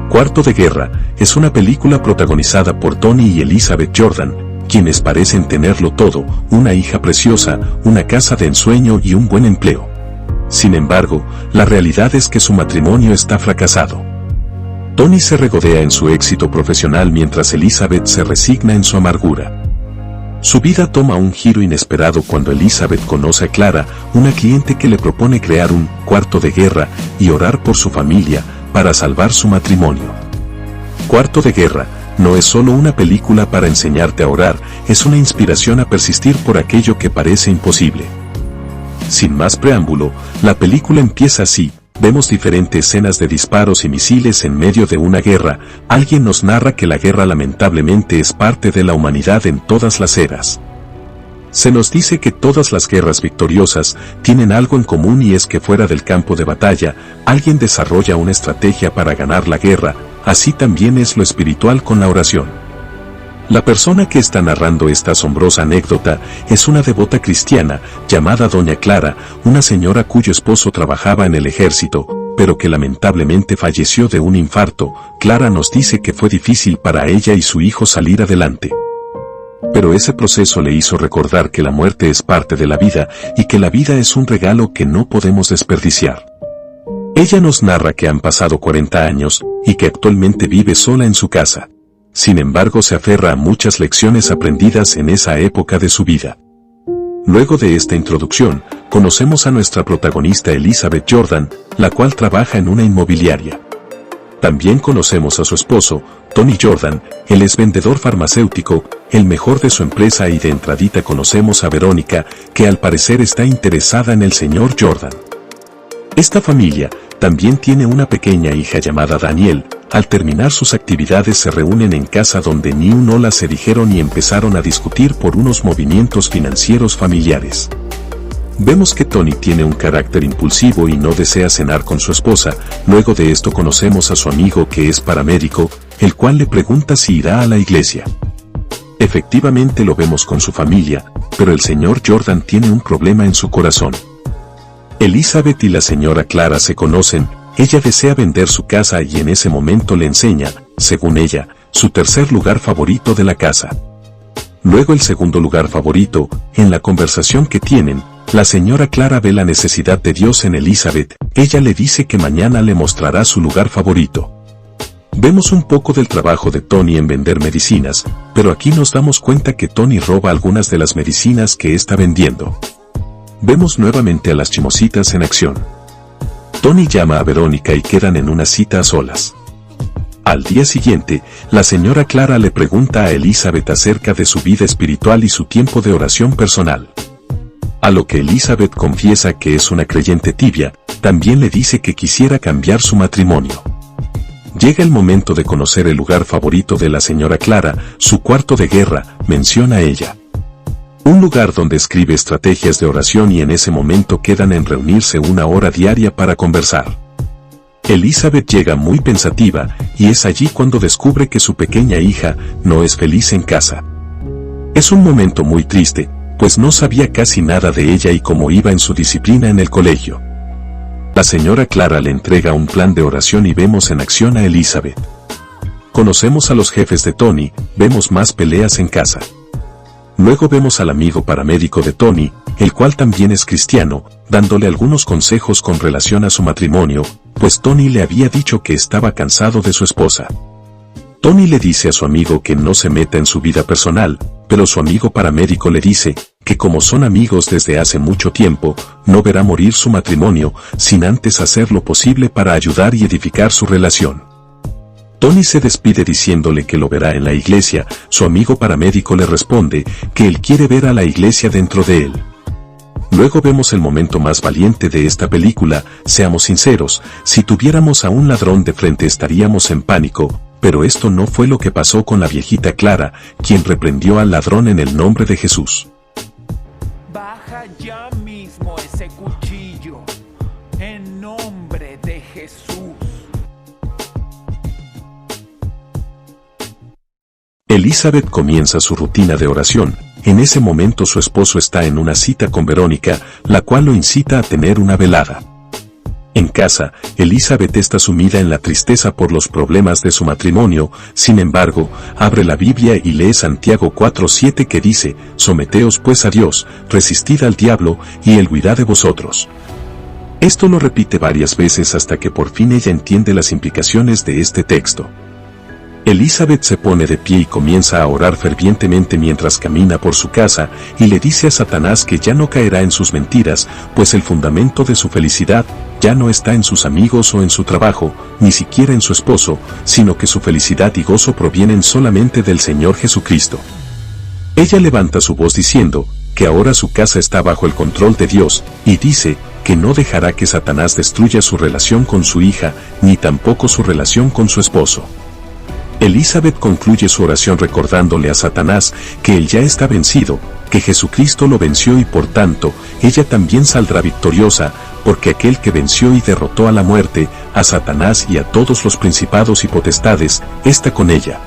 Cuarto de Guerra es una película protagonizada por Tony y Elizabeth Jordan, quienes parecen tenerlo todo, una hija preciosa, una casa de ensueño y un buen empleo. Sin embargo, la realidad es que su matrimonio está fracasado. Tony se regodea en su éxito profesional mientras Elizabeth se resigna en su amargura. Su vida toma un giro inesperado cuando Elizabeth conoce a Clara, una cliente que le propone crear un cuarto de guerra y orar por su familia para salvar su matrimonio. Cuarto de Guerra no es solo una película para enseñarte a orar, es una inspiración a persistir por aquello que parece imposible. Sin más preámbulo, la película empieza así. Vemos diferentes escenas de disparos y misiles en medio de una guerra. Alguien nos narra que la guerra lamentablemente es parte de la humanidad en todas las eras. Se nos dice que todas las guerras victoriosas tienen algo en común y es que fuera del campo de batalla, alguien desarrolla una estrategia para ganar la guerra, así también es lo espiritual con la oración. La persona que está narrando esta asombrosa anécdota es una devota cristiana llamada Doña Clara, una señora cuyo esposo trabajaba en el ejército, pero que lamentablemente falleció de un infarto. Clara nos dice que fue difícil para ella y su hijo salir adelante. Pero ese proceso le hizo recordar que la muerte es parte de la vida y que la vida es un regalo que no podemos desperdiciar. Ella nos narra que han pasado 40 años y que actualmente vive sola en su casa. Sin embargo, se aferra a muchas lecciones aprendidas en esa época de su vida. Luego de esta introducción, conocemos a nuestra protagonista Elizabeth Jordan, la cual trabaja en una inmobiliaria. También conocemos a su esposo, Tony Jordan, él es vendedor farmacéutico, el mejor de su empresa, y de entradita conocemos a Verónica, que al parecer está interesada en el señor Jordan. Esta familia también tiene una pequeña hija llamada Danielle. Al terminar sus actividades se reúnen en casa donde ni un hola se dijeron y empezaron a discutir por unos movimientos financieros familiares. Vemos que Tony tiene un carácter impulsivo y no desea cenar con su esposa. Luego de esto conocemos a su amigo que es paramédico, el cual le pregunta si irá a la iglesia. Efectivamente lo vemos con su familia, pero el señor Jordan tiene un problema en su corazón. Elizabeth y la señora Clara se conocen. Ella desea vender su casa y en ese momento le enseña, según ella, su tercer lugar favorito de la casa. Luego el segundo lugar favorito. En la conversación que tienen, la señora Clara ve la necesidad de Dios en Elizabeth. Ella le dice que mañana le mostrará su lugar favorito. Vemos un poco del trabajo de Tony en vender medicinas, pero aquí nos damos cuenta que Tony roba algunas de las medicinas que está vendiendo. Vemos nuevamente a las chimositas en acción. Tony llama a Verónica y quedan en una cita a solas. Al día siguiente, la señora Clara le pregunta a Elizabeth acerca de su vida espiritual y su tiempo de oración personal. A lo que Elizabeth confiesa que es una creyente tibia, también le dice que quisiera cambiar su matrimonio. Llega el momento de conocer el lugar favorito de la señora Clara, su cuarto de guerra, menciona ella. Un lugar donde escribe estrategias de oración y en ese momento quedan en reunirse 1 hora diaria para conversar. Elizabeth llega muy pensativa y es allí cuando descubre que su pequeña hija no es feliz en casa. Es un momento muy triste, pues no sabía casi nada de ella y cómo iba en su disciplina en el colegio. La señora Clara le entrega un plan de oración y vemos en acción a Elizabeth. Conocemos a los jefes de Tony, vemos más peleas en casa. Luego vemos al amigo paramédico de Tony, el cual también es cristiano, dándole algunos consejos con relación a su matrimonio, pues Tony le había dicho que estaba cansado de su esposa. Tony le dice a su amigo que no se meta en su vida personal, pero su amigo paramédico le dice que como son amigos desde hace mucho tiempo, no verá morir su matrimonio sin antes hacer lo posible para ayudar y edificar su relación. Tony se despide diciéndole que lo verá en la iglesia. Su amigo paramédico le responde que él quiere ver a la iglesia dentro de él. Luego vemos el momento más valiente de esta película. Seamos sinceros, si tuviéramos a un ladrón de frente estaríamos en pánico, pero esto no fue lo que pasó con la viejita Clara, quien reprendió al ladrón en el nombre de Jesús. Baja ya mismo ese cuchillo, en nombre de Jesús. Elizabeth comienza su rutina de oración. En ese momento su esposo está en una cita con Verónica, la cual lo incita a tener una velada. En casa, Elizabeth está sumida en la tristeza por los problemas de su matrimonio, sin embargo, abre la Biblia y lee Santiago 4:7 que dice, «Someteos pues a Dios, resistid al diablo, y él huirá de vosotros». Esto lo repite varias veces hasta que por fin ella entiende las implicaciones de este texto. Elizabeth se pone de pie y comienza a orar fervientemente mientras camina por su casa, y le dice a Satanás que ya no caerá en sus mentiras, pues el fundamento de su felicidad ya no está en sus amigos o en su trabajo, ni siquiera en su esposo, sino que su felicidad y gozo provienen solamente del Señor Jesucristo. Ella levanta su voz diciendo que ahora su casa está bajo el control de Dios, y dice que no dejará que Satanás destruya su relación con su hija, ni tampoco su relación con su esposo. Elizabeth concluye su oración recordándole a Satanás que él ya está vencido, que Jesucristo lo venció y por tanto, ella también saldrá victoriosa, porque aquel que venció y derrotó a la muerte, a Satanás y a todos los principados y potestades, está con ella.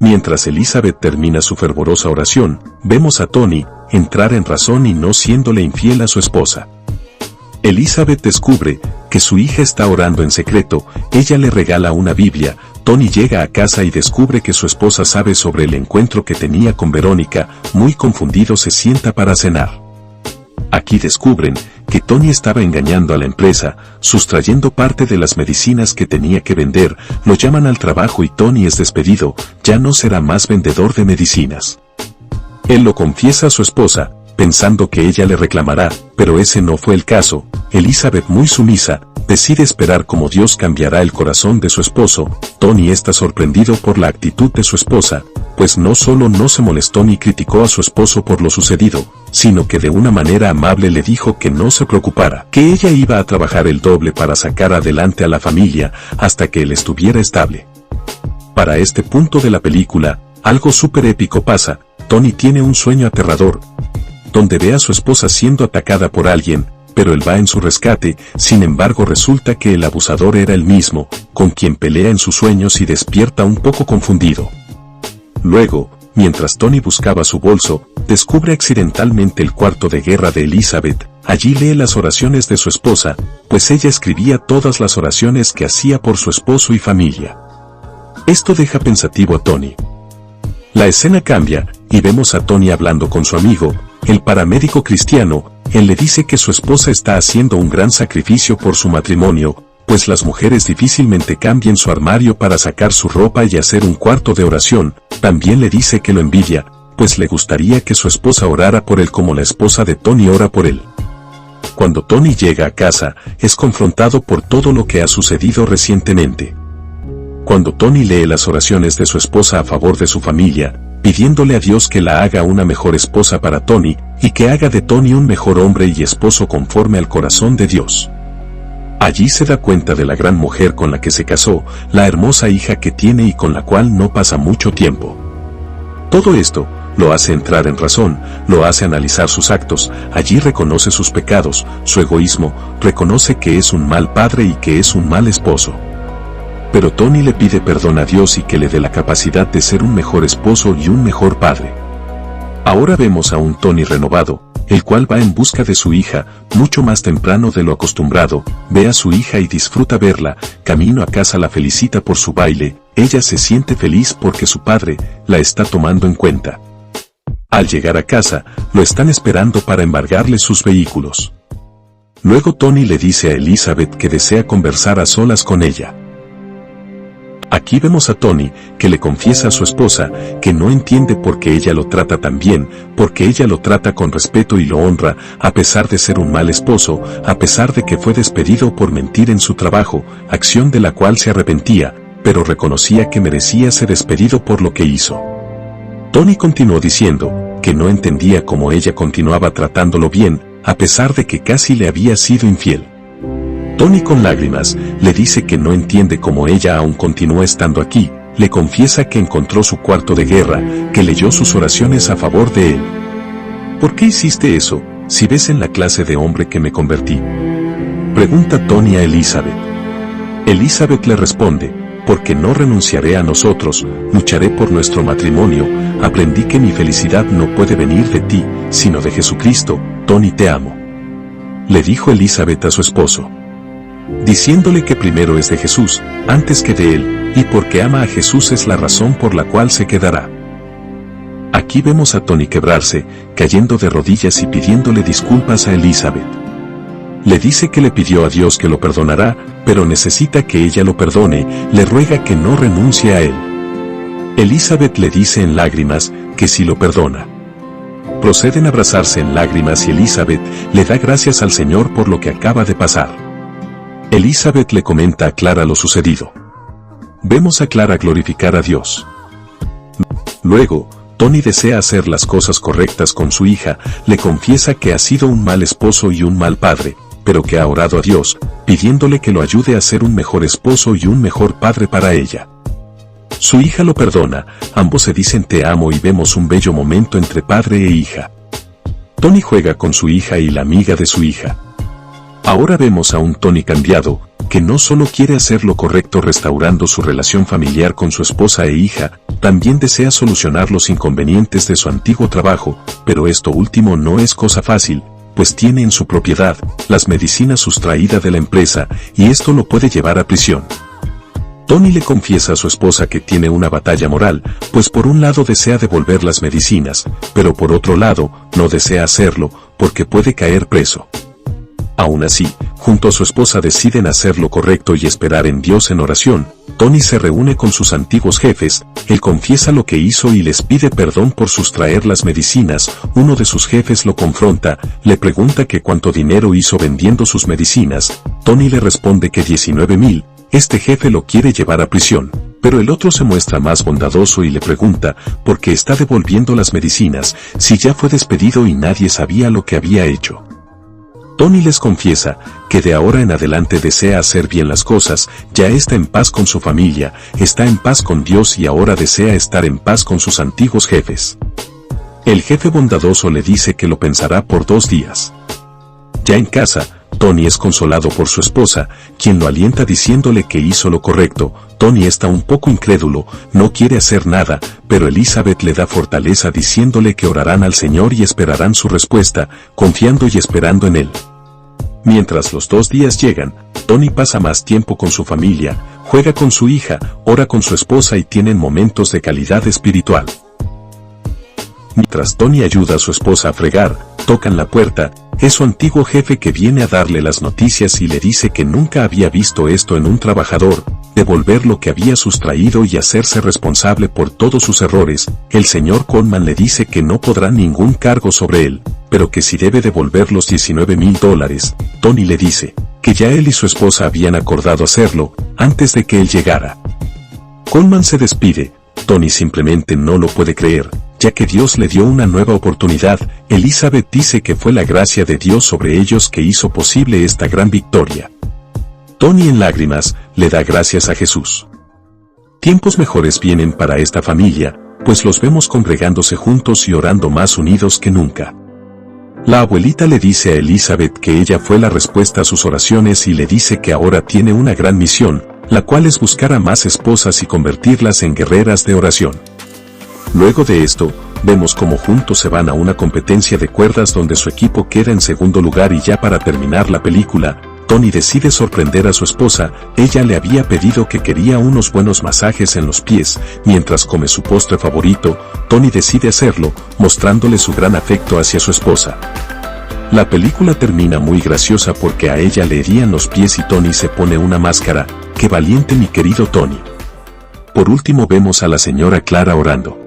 Mientras Elizabeth termina su fervorosa oración, vemos a Tony entrar en razón y no siéndole infiel a su esposa. Elizabeth descubre que su hija está orando en secreto, ella le regala una Biblia. Tony llega a casa y descubre que su esposa sabe sobre el encuentro que tenía con Verónica, muy confundido se sienta para cenar. Aquí descubren que Tony estaba engañando a la empresa, sustrayendo parte de las medicinas que tenía que vender, lo llaman al trabajo y Tony es despedido, ya no será más vendedor de medicinas. Él lo confiesa a su esposa, pensando que ella le reclamará, pero ese no fue el caso. Elizabeth, muy sumisa, decide esperar cómo Dios cambiará el corazón de su esposo. Tony está sorprendido por la actitud de su esposa, pues no solo no se molestó ni criticó a su esposo por lo sucedido, sino que de una manera amable le dijo que no se preocupara, que ella iba a trabajar el doble para sacar adelante a la familia hasta que él estuviera estable. Para este punto de la película, algo súper épico pasa. Tony tiene un sueño aterrador, donde ve a su esposa siendo atacada por alguien, pero él va en su rescate. Sin embargo, resulta que el abusador era el mismo, con quien pelea en sus sueños y despierta un poco confundido. Luego, mientras Tony buscaba su bolso, descubre accidentalmente el cuarto de guerra de Elizabeth. Allí lee las oraciones de su esposa, pues ella escribía todas las oraciones que hacía por su esposo y familia. Esto deja pensativo a Tony. La escena cambia, y vemos a Tony hablando con su amigo, el paramédico cristiano. Él le dice que su esposa está haciendo un gran sacrificio por su matrimonio, pues las mujeres difícilmente cambian su armario para sacar su ropa y hacer un cuarto de oración. También le dice que lo envidia, pues le gustaría que su esposa orara por él como la esposa de Tony ora por él. Cuando Tony llega a casa, es confrontado por todo lo que ha sucedido recientemente. Cuando Tony lee las oraciones de su esposa a favor de su familia, pidiéndole a Dios que la haga una mejor esposa para Tony, y que haga de Tony un mejor hombre y esposo conforme al corazón de Dios. Allí se da cuenta de la gran mujer con la que se casó, la hermosa hija que tiene y con la cual no pasa mucho tiempo. Todo esto lo hace entrar en razón, lo hace analizar sus actos. Allí reconoce sus pecados, su egoísmo, reconoce que es un mal padre y que es un mal esposo. Pero Tony le pide perdón a Dios y que le dé la capacidad de ser un mejor esposo y un mejor padre. Ahora vemos a un Tony renovado, el cual va en busca de su hija, mucho más temprano de lo acostumbrado. Ve a su hija y disfruta verla. Camino a casa la felicita por su baile. Ella se siente feliz porque su padre la está tomando en cuenta. Al llegar a casa, lo están esperando para embargarle sus vehículos. Luego Tony le dice a Elizabeth que desea conversar a solas con ella. Aquí vemos a Tony, que le confiesa a su esposa, que no entiende por qué ella lo trata tan bien, porque ella lo trata con respeto y lo honra, a pesar de ser un mal esposo, a pesar de que fue despedido por mentir en su trabajo, acción de la cual se arrepentía, pero reconocía que merecía ser despedido por lo que hizo. Tony continuó diciendo, que no entendía cómo ella continuaba tratándolo bien, a pesar de que casi le había sido infiel. Tony con lágrimas, le dice que no entiende cómo ella aún continúa estando aquí, le confiesa que encontró su cuarto de guerra, que leyó sus oraciones a favor de él. ¿Por qué hiciste eso, si ves en la clase de hombre que me convertí? Pregunta Tony a Elizabeth. Elizabeth le responde, porque no renunciaré a nosotros, lucharé por nuestro matrimonio, aprendí que mi felicidad no puede venir de ti, sino de Jesucristo. Tony, te amo. Le dijo Elizabeth a su esposo. diciéndole que primero es de Jesús, antes que de él, y porque ama a Jesús es la razón por la cual se quedará. Aquí vemos a Tony quebrarse, cayendo de rodillas y pidiéndole disculpas a Elizabeth. Le dice que le pidió a Dios que lo perdonará, pero necesita que ella lo perdone, le ruega que no renuncie a él. Elizabeth le dice en lágrimas que sí lo perdona. Proceden a abrazarse en lágrimas y Elizabeth le da gracias al Señor por lo que acaba de pasar. Elizabeth le comenta a Clara lo sucedido. Vemos a Clara glorificar a Dios. Luego, Tony desea hacer las cosas correctas con su hija, le confiesa que ha sido un mal esposo y un mal padre, pero que ha orado a Dios, pidiéndole que lo ayude a ser un mejor esposo y un mejor padre para ella. Su hija lo perdona, ambos se dicen te amo y vemos un bello momento entre padre e hija. Tony juega con su hija y la amiga de su hija. Ahora vemos a un Tony cambiado, que no solo quiere hacer lo correcto restaurando su relación familiar con su esposa e hija, también desea solucionar los inconvenientes de su antiguo trabajo, pero esto último no es cosa fácil, pues tiene en su propiedad las medicinas sustraídas de la empresa, y esto lo puede llevar a prisión. Tony le confiesa a su esposa que tiene una batalla moral, pues por un lado desea devolver las medicinas, pero por otro lado, no desea hacerlo, porque puede caer preso. Aún así, junto a su esposa deciden hacer lo correcto y esperar en Dios en oración. Tony se reúne con sus antiguos jefes, él confiesa lo que hizo y les pide perdón por sustraer las medicinas. Uno de sus jefes lo confronta, le pregunta que cuánto dinero hizo vendiendo sus medicinas. Tony le responde que 19,000, este jefe lo quiere llevar a prisión, pero el otro se muestra más bondadoso y le pregunta por qué está devolviendo las medicinas, si ya fue despedido y nadie sabía lo que había hecho. Tony les confiesa que de ahora en adelante desea hacer bien las cosas, ya está en paz con su familia, está en paz con Dios y ahora desea estar en paz con sus antiguos jefes. El jefe bondadoso le dice que lo pensará por 2 días. Ya en casa, Tony es consolado por su esposa, quien lo alienta diciéndole que hizo lo correcto. Tony está un poco incrédulo, no quiere hacer nada, pero Elizabeth le da fortaleza diciéndole que orarán al Señor y esperarán su respuesta, confiando y esperando en Él. Mientras los 2 días llegan, Tony pasa más tiempo con su familia, juega con su hija, ora con su esposa y tienen momentos de calidad espiritual. Mientras Tony ayuda a su esposa a fregar, tocan la puerta, es su antiguo jefe que viene a darle las noticias y le dice que nunca había visto esto en un trabajador, devolver lo que había sustraído y hacerse responsable por todos sus errores. El señor Coleman le dice que no podrá ningún cargo sobre él, pero que si debe devolver los $19,000, Tony le dice que ya él y su esposa habían acordado hacerlo, antes de que él llegara. Coleman se despide, Tony simplemente no lo puede creer, ya que Dios le dio una nueva oportunidad. Elizabeth dice que fue la gracia de Dios sobre ellos que hizo posible esta gran victoria. Tony en lágrimas, le da gracias a Jesús. Tiempos mejores vienen para esta familia, pues los vemos congregándose juntos y orando más unidos que nunca. La abuelita le dice a Elizabeth que ella fue la respuesta a sus oraciones y le dice que ahora tiene una gran misión, la cual es buscar a más esposas y convertirlas en guerreras de oración. Luego de esto, vemos cómo juntos se van a una competencia de cuerdas donde su equipo queda en segundo lugar y ya para terminar la película, Tony decide sorprender a su esposa. Ella le había pedido que quería unos buenos masajes en los pies, mientras come su postre favorito. Tony decide hacerlo, mostrándole su gran afecto hacia su esposa. La película termina muy graciosa porque a ella le herían los pies y Tony se pone una máscara. ¡Qué valiente mi querido Tony! Por último vemos a la señora Clara orando,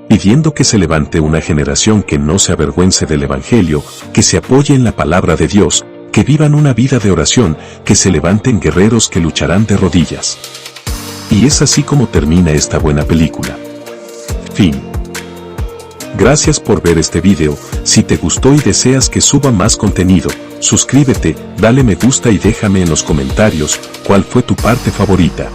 pidiendo que se levante una generación que no se avergüence del Evangelio, que se apoye en la palabra de Dios, que vivan una vida de oración, que se levanten guerreros que lucharán de rodillas. Y es así como termina esta buena película. Fin. Gracias por ver este video. Si te gustó y deseas que suba más contenido, suscríbete, dale me gusta y déjame en los comentarios cuál fue tu parte favorita.